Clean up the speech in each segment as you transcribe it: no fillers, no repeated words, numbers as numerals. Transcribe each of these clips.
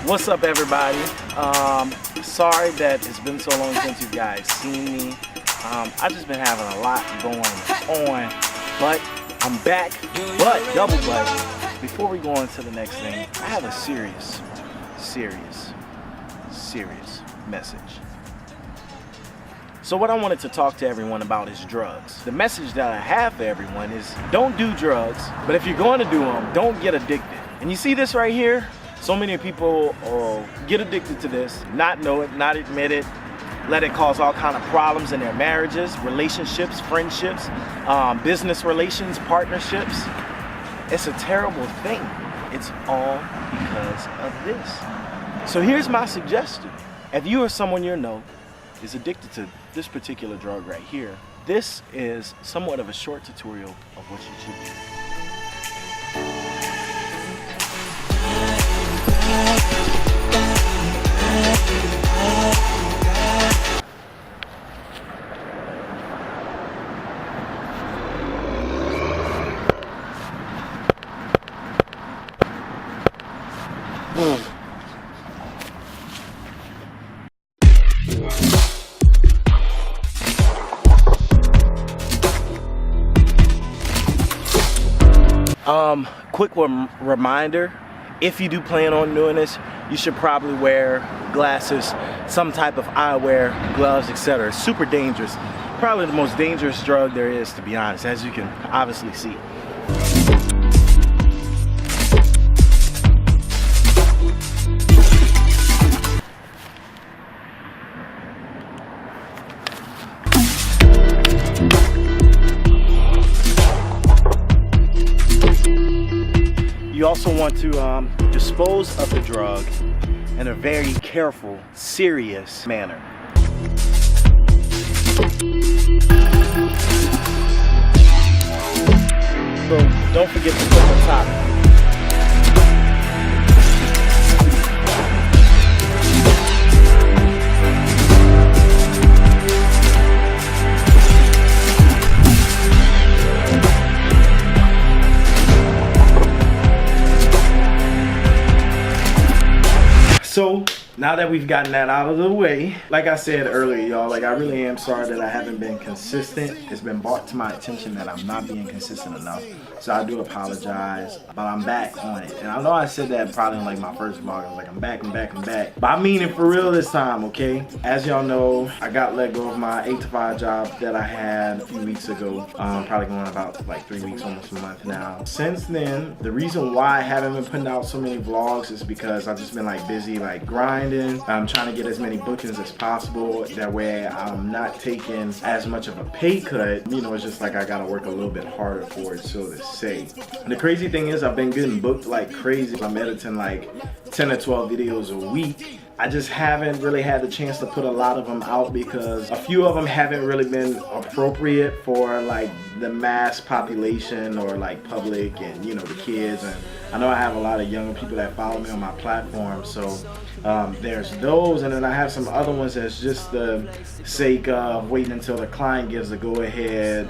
What's up, everybody? Sorry that it's been so long since you guys seen me. I've just been having a lot going on, but I'm back, double but. Before we go on to the next thing, I have a serious message. So what I wanted to talk to everyone about is drugs. The message that I have for everyone is don't do drugs, but if you're going to do them, don't get addicted. And you see this right here? So many people get addicted to this, not know it, not admit it, let it cause all kind of problems in their marriages, relationships, friendships, business relations, partnerships. It's a terrible thing. It's all because of this. So here's my suggestion. If you or someone you know is addicted to this particular drug right here, this is somewhat of a short tutorial of what you should do. Quick reminder, if you do plan on doing this, you should probably wear glasses, some type of eyewear, gloves, etc. Super dangerous. Probably the most dangerous drug there is, to be honest, as you can obviously see. You also want to dispose of the drug in a very careful, serious manner. So don't forget to put the top. So now that we've gotten that out of the way, like I said earlier, y'all, I really am sorry that I haven't been consistent. It's been brought to my attention that I'm not being consistent enough. So I do apologize, but I'm back on it. And I know I said that probably in my first vlog. I was like, I'm back. But I mean it for real this time, okay? As y'all know, I got let go of my 8 to 5 job that I had a few weeks ago. Probably going about 3 weeks, almost a month now. Since then, the reason why I haven't been putting out so many vlogs is because I've just been busy grinding. I'm trying to get as many bookings as possible. That way I'm not taking as much of a pay cut. You know, it's just I gotta work a little bit harder for it, so to say. The crazy thing is I've been getting booked like crazy. I'm editing 10 to 12 videos a week. I just haven't really had the chance to put a lot of them out because a few of them haven't really been appropriate for the mass population or public and the kids. And I know I have a lot of younger people that follow me on my platform, so there's those, and then I have some other ones that's just the sake of waiting until the client gives a go-ahead,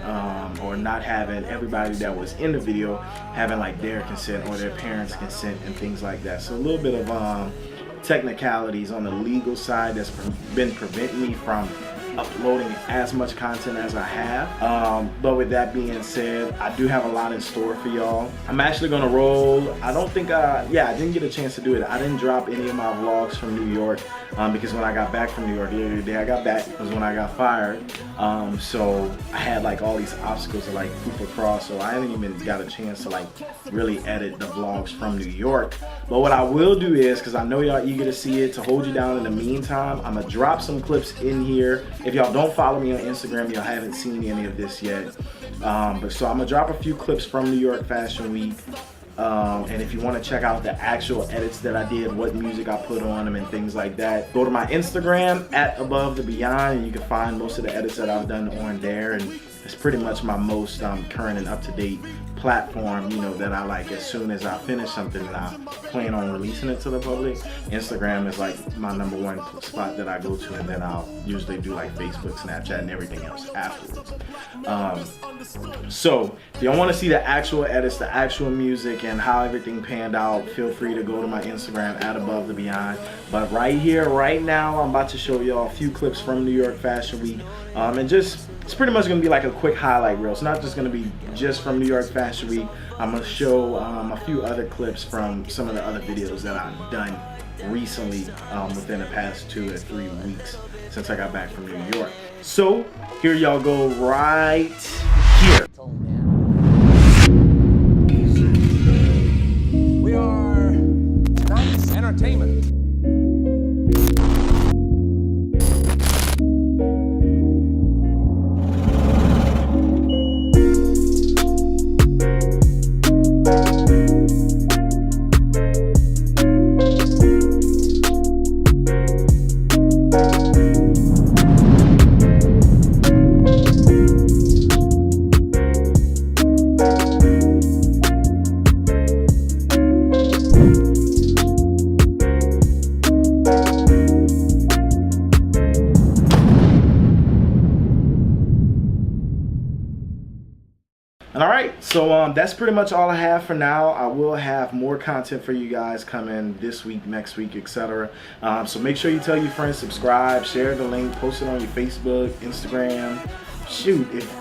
or not having everybody that was in the video having their consent or their parents' consent and things like that. So a little bit of technicalities on the legal side that's been preventing me from uploading as much content as I have. But with that being said, I do have a lot in store for y'all. I'm actually gonna roll, I didn't get a chance to do it. I didn't drop any of my vlogs from New York because when I got back from New York, literally the day I got back was when I got fired. So I had all these obstacles to poop across, so I haven't even got a chance to really edit the vlogs from New York. But what I will do is, because I know y'all eager to see it, to hold you down in the meantime, I'm gonna drop some clips in here. If y'all don't follow me on Instagram, y'all haven't seen any of this yet. So I'm gonna drop a few clips from New York Fashion Week. And if you want to check out the actual edits that I did, what music I put on them and things like that, go to my Instagram @AboveTheBeyond, and you can find most of the edits that I've done on there. And It's pretty much my most current and up-to-date platform, you know, that I like. As soon as I finish something and I plan on releasing it to the public, Instagram is like my #1 spot that I go to, and then I'll usually do like Facebook, Snapchat, and everything else afterwards. So if y'all want to see the actual edits, the actual music, and how everything panned out, feel free to go to my Instagram at Above the Beyond. But right here, right now, I'm about to show y'all a few clips from New York Fashion Week, and just it's pretty much gonna be like a quick highlight reel. It's not just gonna be just from New York Fashion Week. I'm gonna show a few other clips from some of the other videos that I've done recently within the past 2 or 3 weeks since I got back from New York. So here y'all go right here. We are tonight's entertainment. Alright, so that's pretty much all I have for now. I will have more content for you guys coming this week, next week, etc. So make sure you tell your friends, subscribe, share the link, post it on your Facebook, Instagram. Shoot, if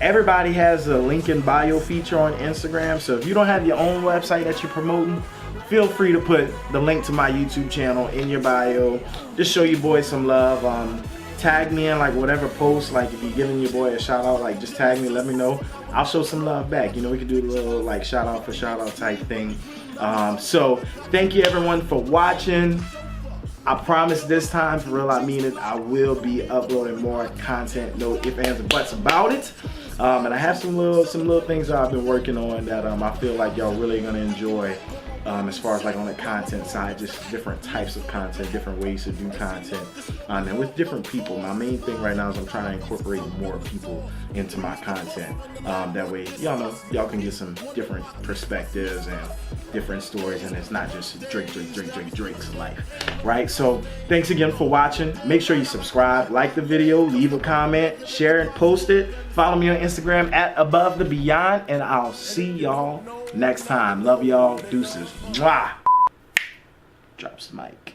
everybody has a link in bio feature on Instagram, so if you don't have your own website that you're promoting, feel free to put the link to my YouTube channel in your bio. Just show your boy some love. Tag me in like whatever post, like if you're giving your boy a shout out, like just tag me, let me know. I'll show some love back. You know, we can do a little like shout out for shout out type thing. So thank you everyone for watching. I promise this time, for real, I mean it, I will be uploading more content, no ifs, ands, and buts about it. And I have some little things that I've been working on that I feel like y'all really gonna enjoy. As far as like on the content side, just different types of content, different ways to do content, and with different people. My main thing right now is I'm trying to incorporate more people into my content. That way, y'all know, y'all can get some different perspectives and different stories, and it's not just Drake's life, right? So thanks again for watching. Make sure you subscribe, like the video, leave a comment, share and post it. Follow me on Instagram at Above the Beyond, and I'll see y'all next time. Love y'all. Deuces. Mwah. Drops the mic.